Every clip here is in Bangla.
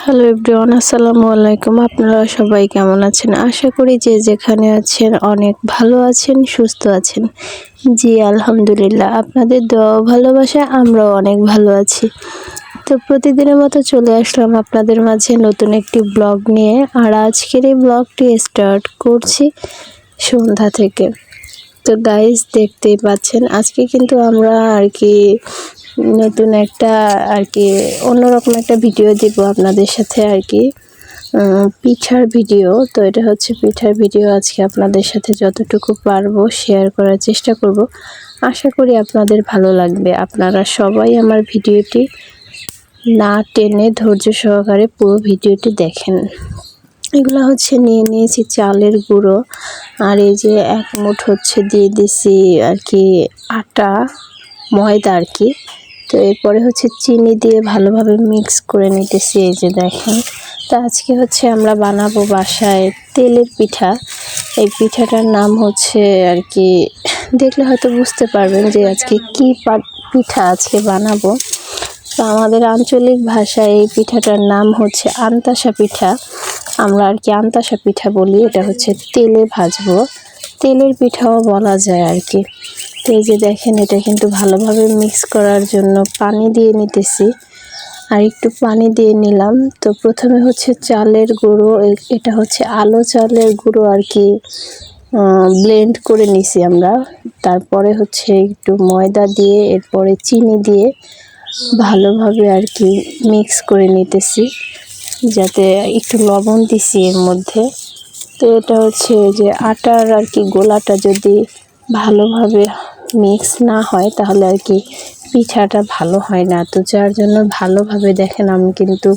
হ্যালো এভরিওয়ান, আসসালামু আলাইকুম। আপনারা সবাই কেমন আছেন? আশা করি যে যেখানে আছেন অনেক ভালো আছেন, সুস্থ আছেন। জি আলহামদুলিল্লাহ, আপনাদের দোয়া ও ভালোবাসায় আমরাও অনেক ভালো আছি। তো প্রতিদিনের মতো চলে আসলাম আপনাদের মাঝে নতুন একটি ব্লগ নিয়ে। আর আজকের এই ব্লগটি স্টার্ট করছি সন্ধ্যা থেকে। তো গাইস, দেখতেই পাচ্ছেন আজকে কিন্তু আমরা নতুন একটা অন্যরকম একটা ভিডিও দিব আপনাদের সাথে পিঠার ভিডিও। তো এটা হচ্ছে পিঠার ভিডিও। আজকে আপনাদের সাথে যতটুকু পারবো শেয়ার করার চেষ্টা করব। আশা করি আপনাদের ভালো লাগবে। আপনারা সবাই আমার ভিডিওটি না টেনে ধৈর্য সহকারে পুরো ভিডিওটি দেখেন। এগুলো হচ্ছে নিয়েছি চালের গুঁড়ো, আর এই যে এক মুঠ হচ্ছে দিয়ে দিছি আটা, ময়দা তো এরপরে হচ্ছে চিনি দিয়ে ভালোভাবে মিক্স করে নিতেছি। এই যে দেখেন, তো আজকে হচ্ছে আমরা বানাবো বাসায় তেলের পিঠা। এই পিঠাটার নাম হচ্ছে দেখলে হয়তো বুঝতে পারবেন যে আজকে কি পিঠা আজকে বানাবো। তো আমাদের আঞ্চলিক ভাষায় এই পিঠাটার নাম হচ্ছে আন্তাসা পিঠা। আমরা আন্তাসা পিঠা বলি। এটা হচ্ছে তেলে ভাজবো, তেলের পিঠাও বলা যায়। তো এই যে দেখেন, এটা কিন্তু ভালোভাবে মিক্স করার জন্য পানি দিয়ে নিতেছি। আর একটু পানি দিয়ে নিলাম। তো প্রথমে হচ্ছে চালের গুঁড়ো, এটা হচ্ছে আলো চালের গুঁড়ো ব্লেন্ড করে নিছি আমরা। তারপরে হচ্ছে একটু ময়দা দিয়ে, এরপরে চিনি দিয়ে ভালোভাবে মিক্স করে নিতেছি, যাতে একটু লবণ দিছি এর মধ্যে। তো এটা হচ্ছে যে আটার গোলাটা যদি ভালোভাবে মিক্স না হয় তাহলে পিঠাটা ভালো হয় না। তো যার জন্য ভালোভাবে দেখেন আমি কিন্তু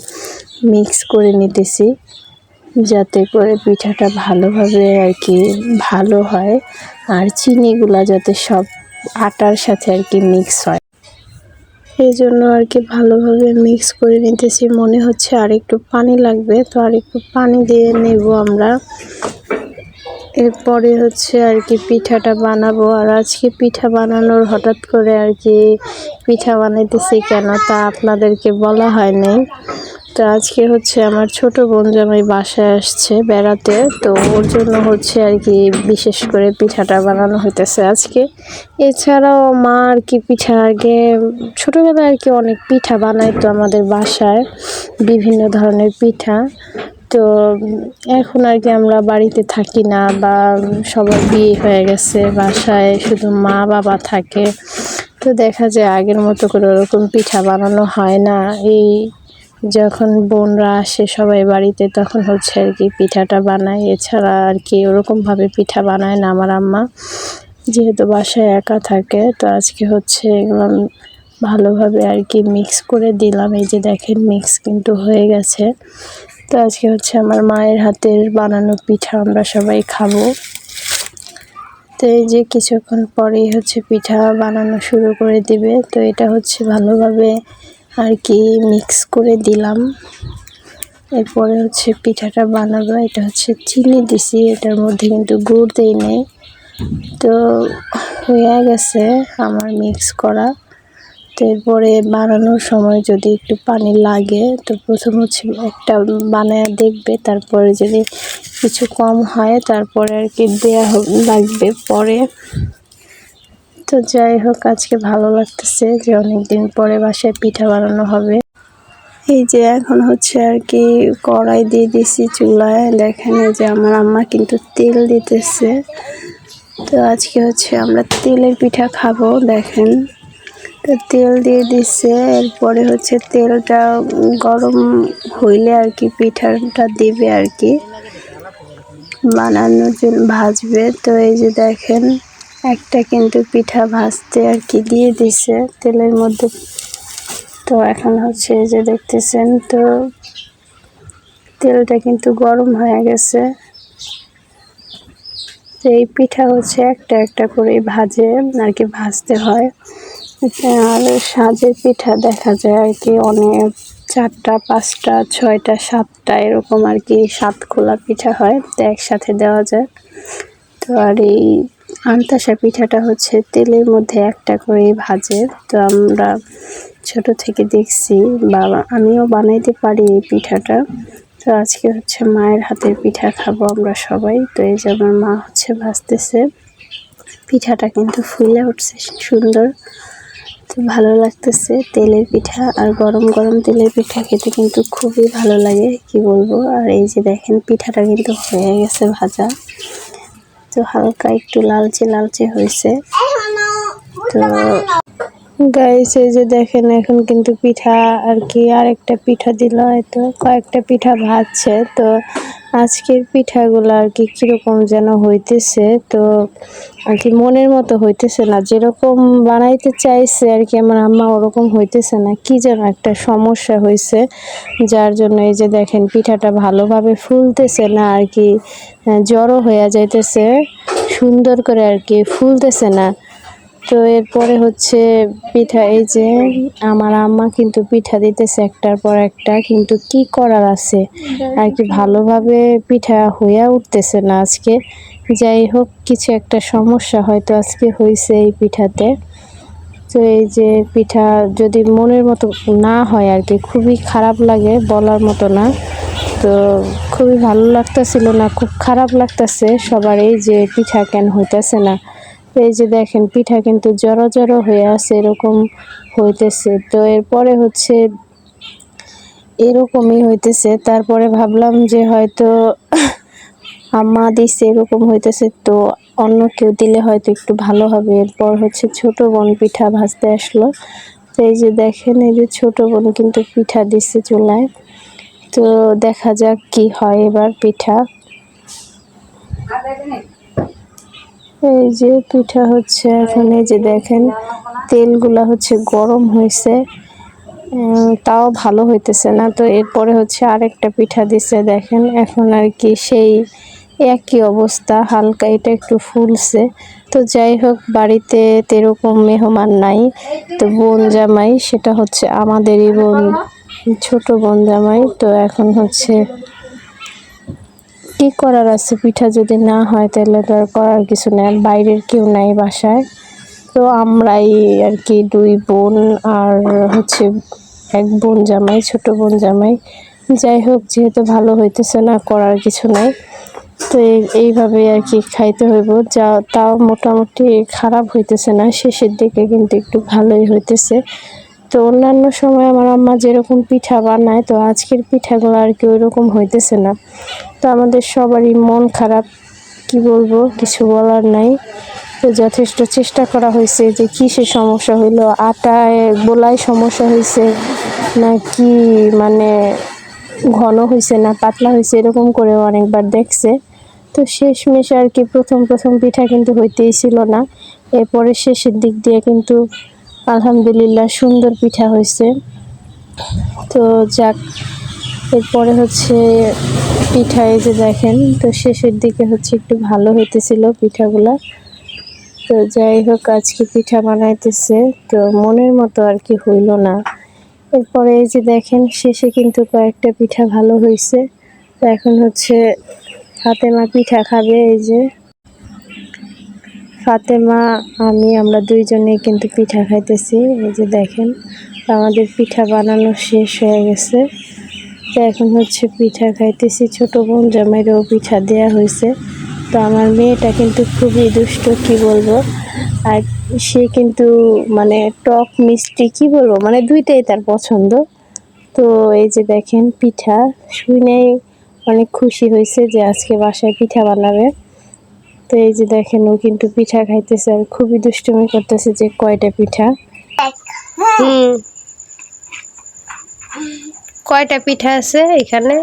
মিক্স করে নিতেছি, যাতে করে পিঠাটা ভালোভাবে ভালো হয়, আর চিনিগুলা যাতে সব আটার সাথে মিক্স হয়। এই জন্য ভালোভাবে মিক্স করে নিতেছি। মনে হচ্ছে আর একটু পানি লাগবে, তো আর একটু পানি দিয়ে নেব আমরা। এরপরে হচ্ছে পিঠাটা বানাবো। আর আজকে পিঠা বানানোর হঠাৎ করে পিঠা বানাইতেছি কেন তা আপনাদেরকে বলা হয়নি। তো আজকে হচ্ছে আমার ছোট বোন জামাই বাসায় আসছে বেড়াতে, তো ওর জন্য হচ্ছে বিশেষ করে পিঠাটা বানানো হইতেছে আজকে। এছাড়াও মা পিঠা ছোটবেলায় অনেক পিঠা বানাইতো আমাদের বাসায়, বিভিন্ন ধরনের পিঠা। তো এখন আমরা বাড়িতে থাকি না, বা সবার বিয়ে হয়ে গেছে, বাসায় শুধু মা বাবা থাকে। তো দেখা যায় আগের মতো করে ওরকম পিঠা বানানো হয় না। যখন বোনরা আসে সবাই বাড়িতে, তখন হচ্ছে পিঠাটা বানায়। এছাড়া ওরকমভাবে পিঠা বানায় না আমার আম্মা, যেহেতু বাসায় একা থাকে। তো আজকে হচ্ছে এগুলো ভালোভাবে মিক্স করে দিলাম। এই যে দেখেন, মিক্স কিন্তু হয়ে গেছে। তো আজকে হচ্ছে আমার মায়ের হাতের বানানো পিঠা আমরা সবাই খাবো। তো এই যে কিছুক্ষণ পরেই হচ্ছে পিঠা বানানো শুরু করে দিবে। তো এটা হচ্ছে ভালোভাবে মিক্স করে দিলাম। এরপরে হচ্ছে পিঠাটা বানাবো। এটা হচ্ছে চিনি দিছি, এটার মধ্যে কিন্তু গুড় দেই নাই। তো হয়ে গেছে আমার মিক্স করা। তো এরপরে বানানোর সময় যদি একটু পানি লাগে, তো প্রথম হচ্ছে একটা বানায় দেখবে, তারপরে যদি কিছু কম হয় তারপরে দেয়া লাগবে পরে। তো যাই হোক, আজকে ভালো লাগতেছে যে অনেকদিন পরে বাসায় পিঠা বানানো হবে। এই যে এখন হচ্ছে কড়াই দিয়ে দিছি চুলায়। দেখেন এই যে আমার আম্মা কিন্তু তেল দিতেছে। তো আজকে হচ্ছে আমরা তেলের পিঠা খাবো। দেখেন, তো তেল দিয়ে দিচ্ছে। এরপরে হচ্ছে তেলটা গরম হইলে পিঠাটা দিবে বানানোর জন্য, ভাজবে। তো এই যে দেখেন, একটা কিন্তু পিঠা ভাজতে দিয়ে দিছে তেলের মধ্যে। তো এখন হচ্ছে এই যে দেখতেছেন, তো তেলটা কিন্তু গরম হয়ে গেছে। এই পিঠা হচ্ছে একটা একটা করে ভাজে ভাজতে হয়। আর সাজের পিঠা দেখা যায় অনেক 4টা 5টা 6টা 7টা এরকম সাত খোলা পিঠা হয়, তো একসাথে দেওয়া যায়। তো আর এই আন্তাসা পিঠাটা হচ্ছে তেলের মধ্যে একটা করে ভাজে। তো আমরা ছোট থেকে দেখছি, বাবা আমিও বানাইতে পারি এই পিঠাটা। তো আজকে হচ্ছে মায়ের হাতের পিঠা খাবো আমরা সবাই। তো এই যে আমার মা হচ্ছে ভাজতেছে পিঠাটা, কিন্তু ফুলে উঠছে সুন্দর। তো ভালো লাগতেছে তেলের পিঠা, আর গরম গরম তেলের পিঠা খেতে কিন্তু খুবই ভালো লাগে, কি বলবো। আর এই যে দেখেন পিঠাটা কিন্তু হয়ে গেছে ভাজা, তো হালকা একটু লালচে লালচে হয়েছে। তো গাইস এই যে দেখেন এখন কিন্তু পিঠা আর কি আরেকটা পিঠা দিল, হয়তো কয়েকটা পিঠা ভাজছে। তো আজকের পিঠাগুলো আর কি কিরকম যেন হইতেছে, তো আর কি মনের মতো হইতেছে না, যেরকম বানাইতে চাইছে আর কি আমার আম্মা ওরকম হইতেছে না, কি যেন একটা সমস্যা হয়েছে, যার জন্য এই যে দেখেন পিঠাটা ভালোভাবে ফুলতেছে না আর কি, জড়ো হয়ে যাইতেছে, সুন্দর করে আর কি ফুলতেছে না। তো এরপরে হচ্ছে পিঠা, এই যে আমার আম্মা কিন্তু পিঠা দিতেছে একটার পর একটা, কিন্তু কি করার আছে আর কি, ভালোভাবে পিঠা হইয়া উঠতেছে না আজকে। যাই হোক, কিছু একটা সমস্যা হয়তো আজকে হয়েছে এই পিঠাতে। তো এই যে পিঠা যদি মনের মতো না হয় আর কি, খুবই খারাপ লাগে, বলার মতো না। তো খুবই ভালো লাগতেছিল না, খুব খারাপ লাগতেছে সবার, এই যে পিঠা কেন হইতেছে না। এই যে দেখেন পিঠা কিন্তু জড়ো জড়ো হয়ে আছে, এরকম হইতেছে। তো এরপরে হচ্ছে এরকমই হইতেছে, তারপরে ভাবলাম যে হয়তো আম্মা দিছে এরকম হইতেছে, তো অন্য কেউ দিলে হয়তো একটু ভালো হবে। এরপর হচ্ছে ছোট বোন পিঠা ভাজতে আসলো। তো এই যে দেখেন এই যে ছোট বোন কিন্তু পিঠা দিচ্ছে চুলায়। তো দেখা যাক কি হয় এবার পিঠা। এই যে পিঠা হচ্ছে এখন, এই যে দেখেন তেলগুলা হচ্ছে গরম হয়েছে, তাও ভালো হইতেছে না। তো এরপরে হচ্ছে আরেকটা পিঠা দিছে, দেখেন এখন আর কি সেই একই অবস্থা, হালকা এটা একটু ফুলছে। তো যাই হোক, বাড়িতে এরকম মেহমান নাই, তো বোন জামাই, সেটা হচ্ছে আমাদেরই বোন, ছোট বোন জামাই। তো এখন হচ্ছে কি করার আছে, পিঠা যদি না হয় তাহলে তো আর করার কিছু নেই, আর বাইরের কেউ নাই বাসায়। তো আমরাই আর কি দুই বোন, আর হচ্ছে এক বোন জামাই, ছোট বোন জামাই। যাই হোক, যেহেতু ভালো হইতেছে না, করার কিছু নাই। তো এইভাবে আর কি খাইতে হইব, যা তাও মোটামুটি খারাপ হইতেছে না, শেষের দিকে কিন্তু একটু ভালোই হইতেছে। তো অন্যান্য সময় আমার আম্মা যেরকম পিঠা বানায়, তো আজকের পিঠাগুলো আর কি ওইরকম হইতেছে না। তো আমাদের সবারই মন খারাপ, কি বলবো, কিছু বলার নাই। তো যথেষ্ট চেষ্টা করা হয়েছে যে কিসের সমস্যা হইলো, আটায় গোলায় সমস্যা হয়েছে না কি, মানে ঘন হয়েছে না পাতলা হয়েছে, এরকম করে অনেকবার দেখছে। তো শেষমেশ আর কি প্রথম প্রথম পিঠা কিন্তু হইতেই ছিল না, এরপরে শেষের দিক দিয়ে কিন্তু আলহামদুলিল্লাহ সুন্দর পিঠা হয়েছে। তো যাক, এরপরে হচ্ছে পিঠা, এই যে দেখেন, তো শেষের দিকে হচ্ছে একটু ভালো হইতেছিল পিঠাগুলা। তো যাই হোক, আজকে পিঠা বানাইতেছে, তো মনের মতো আর কি হইল না। এরপরে এই যে দেখেন শেষে কিন্তু কয়েকটা পিঠা ভালো হয়েছে। তো এখন হচ্ছে ফাতেমা পিঠা খাবে, এই যে ফাতেমা আমরা দুইজনেই কিন্তু পিঠা খাইতেছি। এই যে দেখেন আমাদের পিঠা বানানো শেষ হয়ে গেছে, তো এখন হচ্ছে পিঠা খাইতেছি। ছোট বোন জামাইরেও পিঠা দেয়া হয়েছে। তো আমার মেয়েটা কিন্তু খুবই দুষ্ট, কি বলবো, আর সে কিন্তু মানে টক মিষ্টি, কি বলবো, মানে দুইটাই তার পছন্দ। তো এই যে দেখেন পিঠা শুনেই অনেক খুশি হয়েছে যে আজকে বাসায় পিঠা বানাবে। তো এই যে দেখেন ও কিন্তু পিঠা খাইতেছে আর খুবই দুষ্টুমি করতেছে যে কয়টা পিঠা। কয়টা পিঠা আছে এখানে?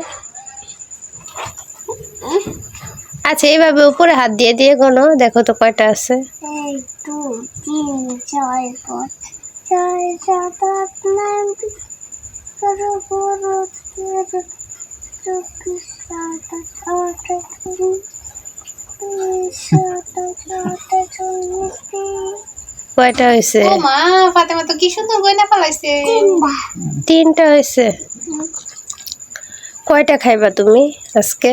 আচ্ছা, এইভাবে উপরে হাত দিয়ে দিয়ে গোনো, দেখো তো কয়টা আছে। 1 2 3 4 5 6 7 8 9 10 11 12 13 14 কয়টা হয়েছে? ও মা, ফাতেমা তো কি সুন্দর গয়না ফলাইছে। তিনটা হয়েছে। কয়টা খাইবা তুমি আজকে?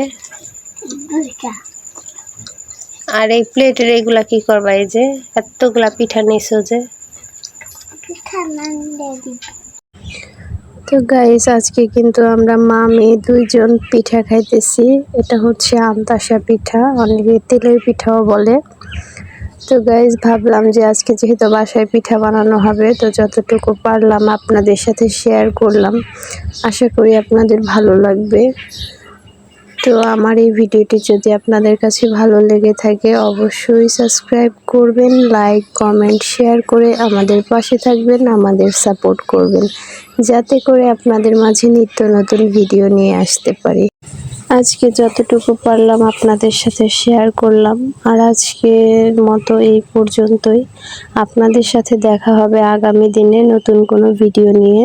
দুইটা। আর এই প্লেটের এইগুলা কি করবা? এই যে এতগুলা পিঠা নিছো যে, পিঠা নান দিয়ে দিবি। তো গাইস আজকে কিন্তু আমরা মা মেয়ে দুইজন পিঠা খাইতেছি। এটা হচ্ছে আমতাসা পিঠা, অনেকে তেলের পিঠাও বলে। তো গাইস ভাবলাম যে আজকে যেহেতু বাসায় পিঠা বানানো হবে, তো যতটুকু পারলাম আপনাদের সাথে শেয়ার করলাম। আশা করি আপনাদের ভালো লাগবে। তো আমার এই ভিডিওটি যদি আপনাদের কাছে ভালো লেগে থাকে অবশ্যই সাবস্ক্রাইব করবেন, লাইক কমেন্ট শেয়ার করে আমাদের পাশে থাকবেন, আমাদের সাপোর্ট করবেন, যাতে করে আপনাদের মাঝে নিত্য নতুন ভিডিও নিয়ে আসতে পারি। আজকে যতটুকু পারলাম আপনাদের সাথে শেয়ার করলাম। আর আজকের মতো এই পর্যন্তই। আপনাদের সাথে দেখা হবে আগামী দিনে নতুন কোনো ভিডিও নিয়ে।